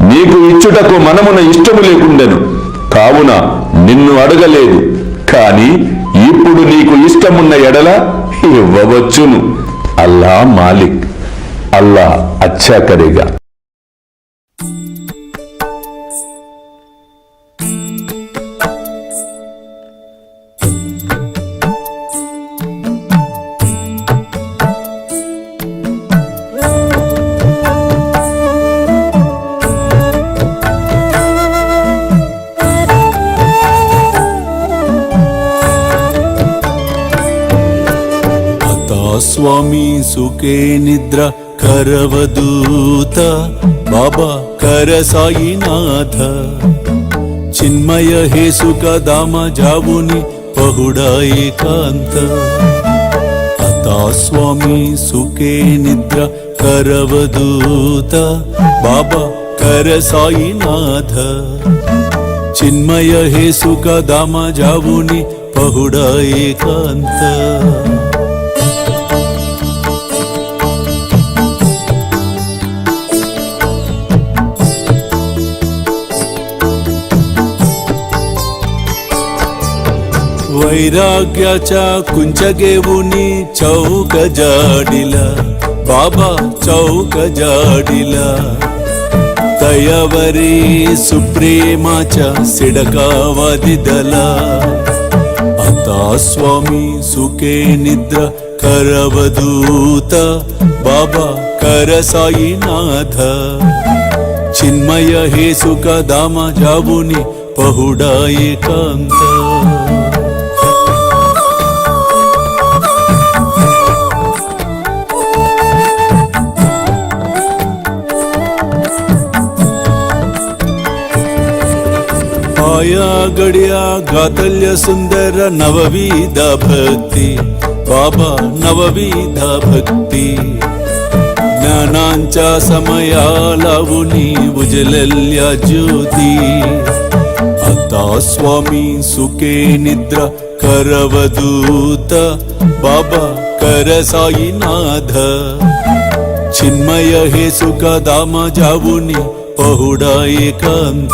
నీకు ఇచ్చుటకు మనమున ఇష్టము లేకుండెను, కావున నిన్ను అడగలేదు. కాని ఇప్పుడు నీకు ఇష్టమున్న ఎడల ఇవ్వవచ్చును. అల్లా మాలిక్, అల్లా అచ్చా కరేగా. స్వామి సుఖే నిద్ర కరవదూత బాబా కర సాయినాథ చిన్మయ హే సుఖ దామ జావుని పహుడా ఏకాంత అతా స్వామి సుఖే నిద్ర కరవదూత బాబా కర సాయినాథ చిన్మయ హే సుఖ దామ జావుని పహుడా ఏకాంత वैराग्याच्या कुंचगेवुनी चौक जाडिला बाबा चौक जाडिला तयावरी सुप्रेमाच्या सिडकावा दिदला आता स्वामी सुखे निद्र करवदूत बाबा कर साईनाथ चिन्मय हे सुख दामा जावुनी पहुडा एकांत आया गड्या गातल्य सुंदर नवविध भक्ती बाबा नवविध भक्ती ज्ञानांच्या समया लावुनी उजलल्या ज्योती आता स्वामी सुखे निद्रा करवदूत बाबा कर साईनाथ चिन्मय हे सुख दामा जावुनी पहुडा एकांत